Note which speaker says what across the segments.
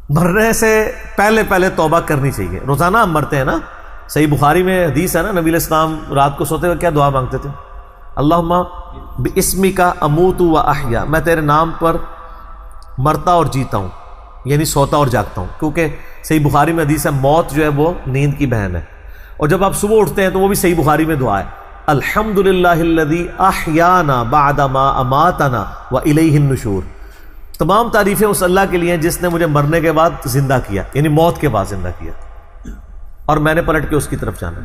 Speaker 1: مرنے سے پہلے پہلے توبہ کرنی چاہیے. روزانہ ہم مرتے ہیں نا. صحیح بخاری میں حدیث ہے نا، نبی علیہ السلام رات کو سوتے ہوئے کیا دعا مانگتے تھے؟ اللہم باسمک اموت و احیا، میں تیرے نام پر مرتا اور جیتا ہوں، یعنی سوتا اور جاگتا ہوں. کیونکہ صحیح بخاری میں حدیث ہے موت جو ہے وہ نیند کی بہن ہے. اور جب آپ صبح اٹھتے ہیں تو وہ بھی صحیح بخاری میں دعا ہے، الحمدللہ الذی احیانا بعد ما اماتنا والیہ النشور. تمام تعریفیں اس اللہ کے لیے ہیں جس نے مجھے مرنے کے بعد زندہ کیا، یعنی موت کے بعد زندہ کیا، اور میں نے پلٹ کے اس کی طرف جانا.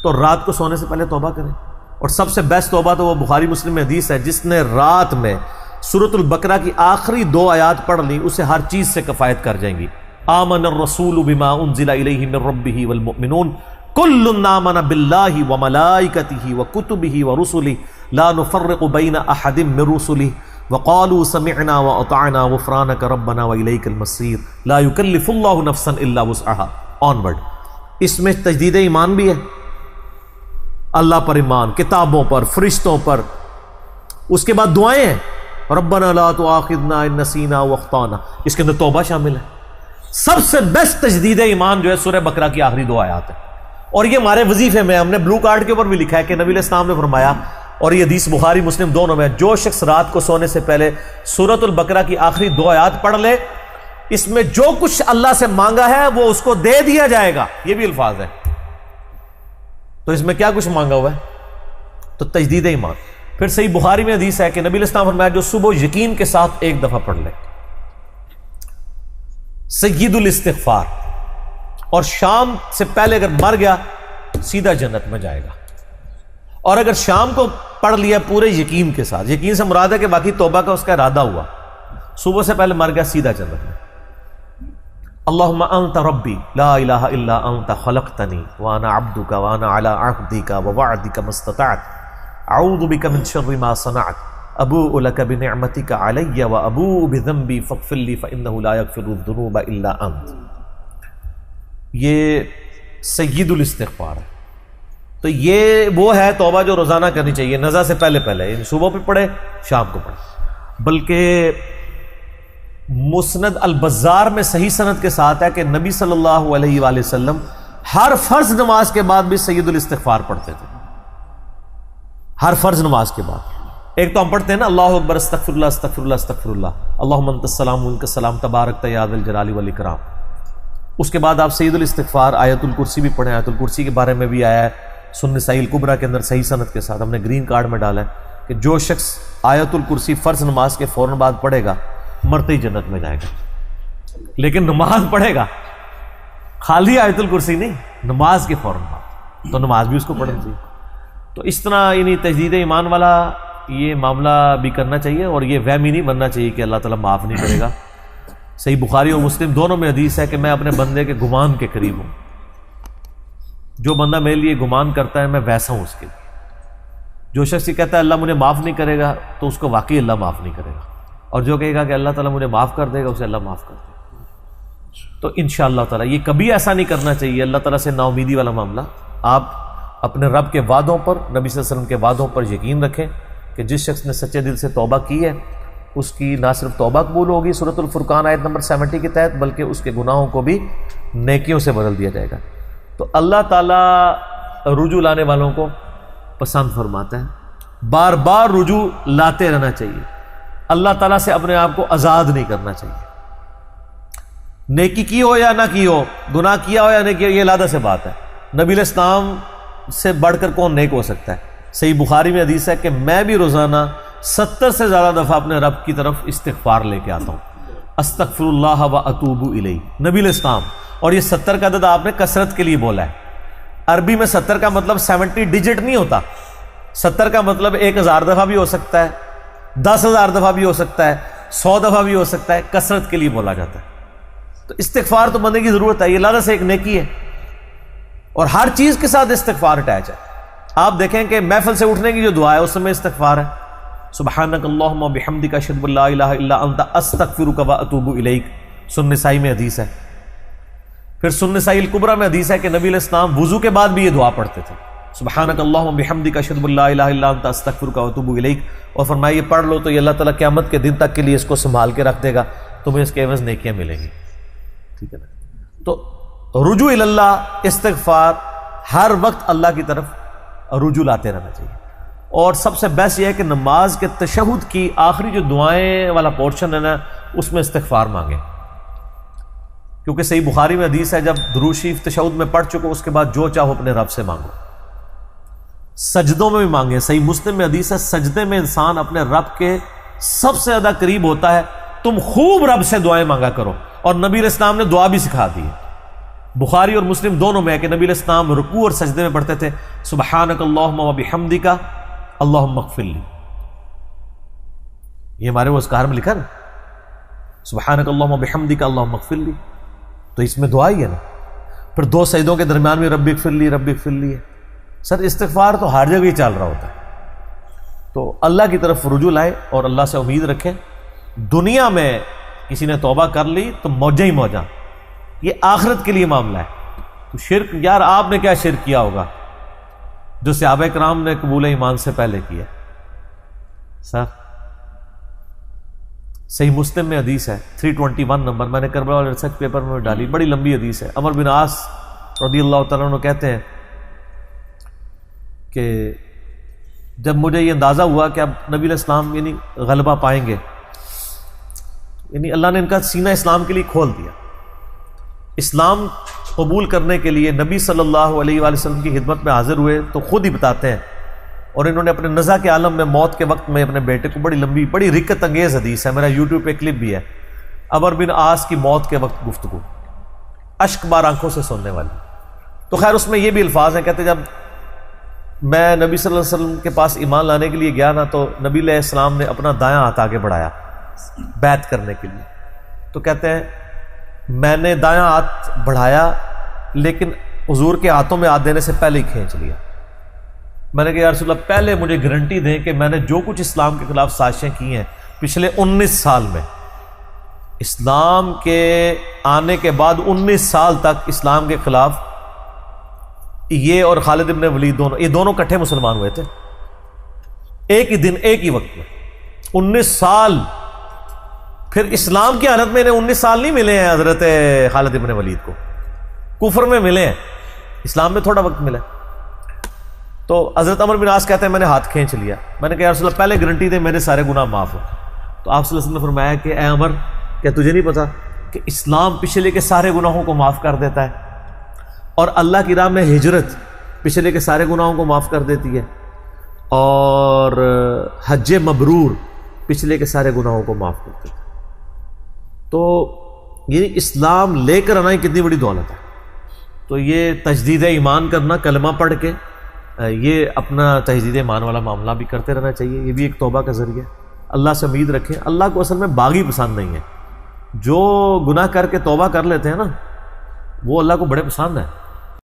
Speaker 1: تو رات کو سونے سے پہلے توبہ کریں. اور سب سے بیسٹ توبہ تو وہ بخاری مسلم میں حدیث ہے، جس نے رات میں سورۃ البقرہ کی آخری 2 آیات پڑھ لی اسے ہر چیز سے کفایت کر جائیں گی. آمن الرسول بما انزل الیہ من ربہ والمؤمنون کل آمن باللہ وملائکتہ وکتبہ ورسلہ لا نفرق بین احد من رسلہ وقالوا سمعنا واطعنا غفرانک ربنا والیک المصیر لا یکلف اللہ نفسا الا وسعہا. آنورڈ. اس میں تجدید ایمان بھی ہے، اللہ پر ایمان، کتابوں پر، فرشتوں پر. اس کے بعد دعائیں ہیں، ربنا لا تؤاخذنا ان نسینا واخطانا. اس کے اندر توبہ شامل ہے. سب سے بیسٹ تجدید ایمان جو ہے سورہ بقرہ کی آخری 2 آیات ہے. اور یہ ہمارے وظیفے میں ہم نے بلو کارڈ کے اوپر بھی لکھا ہے کہ نبی علیہ السلام نے فرمایا، اور یہ حدیث بخاری مسلم دونوں میں، جو شخص رات کو سونے سے پہلے سورۃ البقرہ کی آخری 2 آیات پڑھ لے، اس میں جو کچھ اللہ سے مانگا ہے وہ اس کو دے دیا جائے گا. یہ بھی الفاظ ہے. تو اس میں کیا کچھ مانگا ہوا ہے؟ تو تجدید ایمان. پھر صحیح بخاری میں حدیث ہے کہ نبی علیہ السلام فرمایا جو صبح یقین کے ساتھ 1 دفعہ پڑھ لے سید الاستغفار، اور شام سے پہلے اگر مر گیا سیدھا جنت میں جائے گا. اور اگر شام کو پڑھ لیا پورے یقین کے ساتھ، یقین سے مراد ہے کہ باقی توبہ کا اس کا ارادہ ہوا، صبح سے پہلے مر گیا سیدھا جنت میں. اللہم انت ربی لا الہ الا انت خلقتنی وانا عبدک وانا علی عہدک ووعدک ما استطعت اعوذ بک من شر ما صنعت ابوء لک بنعمتک علی وابوء بذنبی فاغفر لی فانہ لا یغفر الذنوب الا انت. یہ سید الاستغفار ہے. تو یہ وہ ہے توبہ جو روزانہ کرنی چاہیے، نزا سے پہلے پہلے، یعنی صبح پہ پڑھے شام کو پڑھے. بلکہ مسند البزار میں صحیح سند کے ساتھ ہے کہ نبی صلی اللہ علیہ وآلہ وسلم ہر فرض نماز کے بعد بھی سید الاستغفار پڑھتے تھے. ہر فرض نماز کے بعد. ایک تو ہم پڑھتے ہیں نا اللہ اکبر استغفر اللہ استغفر اللہ استغفر اللہ اللہم انت السلام ومنک السلام تبارکت یا ذا الجلال والاکرام. اس کے بعد آپ سید الاستغفار آیت الکرسی بھی پڑھیں. آیت الکرسی کے بارے میں بھی آیا ہے سنن نسائی الکبریٰ کے اندر صحیح سند کے ساتھ. ہم نے گرین کارڈ میں ڈالا ہے کہ جو شخص آیت الکرسی فرض نماز کے فوراً بعد پڑھے گا مرتے ہی جنت میں جائے گا. لیکن نماز پڑھے گا، خالی آیت الکرسی نہیں، نماز کے فوراً بعد، تو نماز بھی اس کو پڑھنی چاہیے. تو اس طرح یعنی تجدید ایمان والا یہ معاملہ بھی کرنا چاہیے. اور یہ وہم ہی نہیں بننا چاہیے کہ اللہ تعالیٰ معاف نہیں کرے گا. صحیح بخاری اور مسلم دونوں میں حدیث ہے کہ میں اپنے بندے کے گمان کے قریب ہوں. جو بندہ میرے لیے گمان کرتا ہے میں ویسا ہوں اس کے لیے. جو شخص یہ کہتا ہے اللہ مجھے معاف نہیں کرے گا تو اس کو واقعی اللہ معاف نہیں کرے گا. اور جو کہے گا کہ اللہ تعالیٰ مجھے معاف کر دے گا اسے اللہ معاف کر دے گا. تو انشاءاللہ تعالیٰ یہ کبھی ایسا نہیں کرنا چاہیے اللہ تعالیٰ سے نا امیدی والا معاملہ. آپ اپنے رب کے وعدوں پر، نبی صلی اللہ علیہ وسلم کے وعدوں پر یقین رکھیں کہ جس شخص نے سچے دل سے توبہ کی ہے اس کی نہ صرف توبہ قبول ہوگی سورۃ الفرقان آیت نمبر 70 کے تحت، بلکہ اس کے گناہوں کو بھی نیکیوں سے بدل دیا جائے گا. تو اللہ تعالیٰ رجوع لانے والوں کو پسند فرماتا ہے. بار بار رجوع لاتے رہنا چاہیے. اللہ تعالیٰ سے اپنے آپ کو آزاد نہیں کرنا چاہیے. نیکی کی ہو یا نہ کی ہو، گناہ کیا ہو یا نہیں کیا، یہ علیحدہ سے بات ہے. نبی علیہ السلام سے بڑھ کر کون نیک ہو سکتا ہے؟ صحیح بخاری میں حدیث ہے کہ میں بھی روزانہ 70 سے زیادہ دفعہ اپنے رب کی طرف استغفار لے کے آتا ہوں. استغفر اللہ و اتوب الیہ، نبی علیہ السلام. اور یہ 70 کا عدد آپ نے کثرت کے لیے بولا ہے. عربی میں 70 کا مطلب 70 ڈیجٹ نہیں ہوتا. 70 کا مطلب 1000 دفعہ بھی ہو سکتا ہے، 10,000 دفعہ بھی ہو سکتا ہے، 100 دفعہ بھی ہو سکتا ہے. کثرت کے لیے بولا جاتا ہے. تو استغفار تو بندے کی ضرورت ہے، یہ اللہ سے ایک نیکی ہے. اور ہر چیز کے ساتھ استغفار اٹیچ ہے. آپ دیکھیں کہ محفل سے اٹھنے کی جو دعا ہے اس میں استغفار ہے، سبحانک اللہم و بحمدک اشہد ان لا الہ الا انت استغفرک و اتوب الیک. سنن نسائی میں حدیث ہے. پھر سنن نسائی الکبریٰ میں حدیث ہے کہ نبی علیہ السلام وضو کے بعد بھی یہ دعا پڑھتے تھے، سبحانک اللہم و بحمدک اشہد ان لا الہ الا انت استغفرک و اتوب الیک. اور فرمایا یہ پڑھ لو تو یہ اللہ تعالیٰ قیامت کے دن تک کے لیے اس کو سنبھال کے رکھ دے گا، تمہیں اس کے عوض نیکیاں ملیں گی. ٹھیک ہے نا؟ تو رجوع اللہ، استغفار، ہر وقت اللہ کی طرف رجوع لاتے رہنا چاہیے. اور سب سے بیسٹ یہ ہے کہ نماز کے تشہد کی آخری جو دعائیں والا پورشن ہے نا، اس میں استغفار مانگیں، کیونکہ صحیح بخاری میں حدیث ہے جب درود شریف تشہد میں پڑھ چکو اس کے بعد جو چاہو اپنے رب سے مانگو. سجدوں میں بھی مانگیں، صحیح مسلم میں حدیث ہے سجدے میں انسان اپنے رب کے سب سے زیادہ قریب ہوتا ہے. تم خوب رب سے دعائیں مانگا کرو. اور نبی علیہ السلام نے دعا بھی سکھا دی ہے، بخاری اور مسلم دونوں میں ہے کہ نبی علیہ السلام رکوع اور سجدے میں پڑھتے تھے سبحانک اللہم و بحمدک اللہم اغفر لی. یہ ہمارے وہ اذکار میں لکھا نا، سبحانک اللہم و بحمدک اللہم اغفر لی، تو اس میں دعا ہی ہے نا. پھر دو سجدوں کے درمیان میں رب اغفر لی رب اغفر لی ہے. سر استغفار تو ہر جگہ ہی چل رہا ہوتا ہے. تو اللہ کی طرف رجوع لائے اور اللہ سے امید رکھیں. دنیا میں کسی نے توبہ کر لی تو موجہ ہی موجہ، یہ آخرت کے لیے معاملہ ہے. تو شرک، یار آپ نے کیا شرک کیا ہوگا جو صحابہ کرام نے قبول ایمان سے پہلے کیا؟ سر صحیح مسلم میں حدیث ہے 321 نمبر، میں نے کربلا والے ریسرچ پیپر میں ڈالی، بڑی لمبی حدیث ہے. عمر بن عاص رضی اللہ تعالیٰ عنہ کہتے ہیں کہ جب مجھے یہ اندازہ ہوا کہ اب نبی علیہ السلام یعنی غلبہ پائیں گے، یعنی اللہ نے ان کا سینہ اسلام کے لیے کھول دیا. اسلام قبول کرنے کے لیے نبی صلی اللہ علیہ وآلہ وسلم کی خدمت میں حاضر ہوئے تو خود ہی بتاتے ہیں، اور انہوں نے اپنے نزع کے عالم میں موت کے وقت میں اپنے بیٹے کو، بڑی لمبی بڑی رکت انگیز حدیث ہے، میرا یوٹیوب پہ کلپ بھی ہے، عمر بن عاص کی موت کے وقت گفتگو، اشک بار آنکھوں سے سننے والی. تو خیر اس میں یہ بھی الفاظ ہیں، کہتے جب میں نبی صلی اللہ علیہ وسلم کے پاس ایمان لانے کے لیے گیا نا، تو نبی علیہ السلام نے اپنا دایاں ہاتھ آگے بڑھایا بیعت کرنے کے لیے. تو کہتے ہیں میں نے دایاں ہاتھ بڑھایا لیکن حضور کے ہاتھوں میں ہاتھ دینے سے پہلے ہی کھینچ لیا. میں نے کہا یا رسول اللہ پہلے مجھے گارنٹی دیں کہ میں نے جو کچھ اسلام کے خلاف سازشیں کی ہیں پچھلے 19 سال میں، اسلام کے آنے کے بعد 19 سال تک اسلام کے خلاف یہ اور خالد ابن ولید یہ دونوں کٹھے مسلمان ہوئے تھے ایک ہی دن ایک ہی وقت میں 19 سال. پھر اسلام کی حالت میں انہیں 19 سال نہیں ملے ہیں حضرت خالد ابن ولید کو، کفر میں ملے ہیں، اسلام میں تھوڑا وقت ملا. تو حضرت عمر بن عاص کہتے ہیں میں نے ہاتھ کھینچ لیا. میں نے کہا یا رسول اللہ پہلے گارنٹی دے میرے سارے گناہ معاف ہو. تو آپ صلی اللہ علیہ وسلم نے فرمایا کہ اے عمر، کیا تجھے نہیں پتا کہ اسلام پچھلے کے سارے گناہوں کو معاف کر دیتا ہے، اور اللہ کی راہ میں ہجرت پچھلے کے سارے گناہوں کو معاف کر دیتی ہے، اور حج مبرور پچھلے کے سارے گناہوں کو معاف کر دیتی ہے. تو یہ اسلام لے کر آنا ہی کتنی بڑی دولت ہے. تو یہ تجدید ایمان کرنا، کلمہ پڑھ کے یہ اپنا تجدید ایمان والا معاملہ بھی کرتے رہنا چاہیے. یہ بھی ایک توبہ کا ذریعہ. اللہ سے امید رکھیں. اللہ کو اصل میں باغی پسند نہیں ہے. جو گناہ کر کے توبہ کر لیتے ہیں نا، وہ اللہ کو بڑے پسند ہے.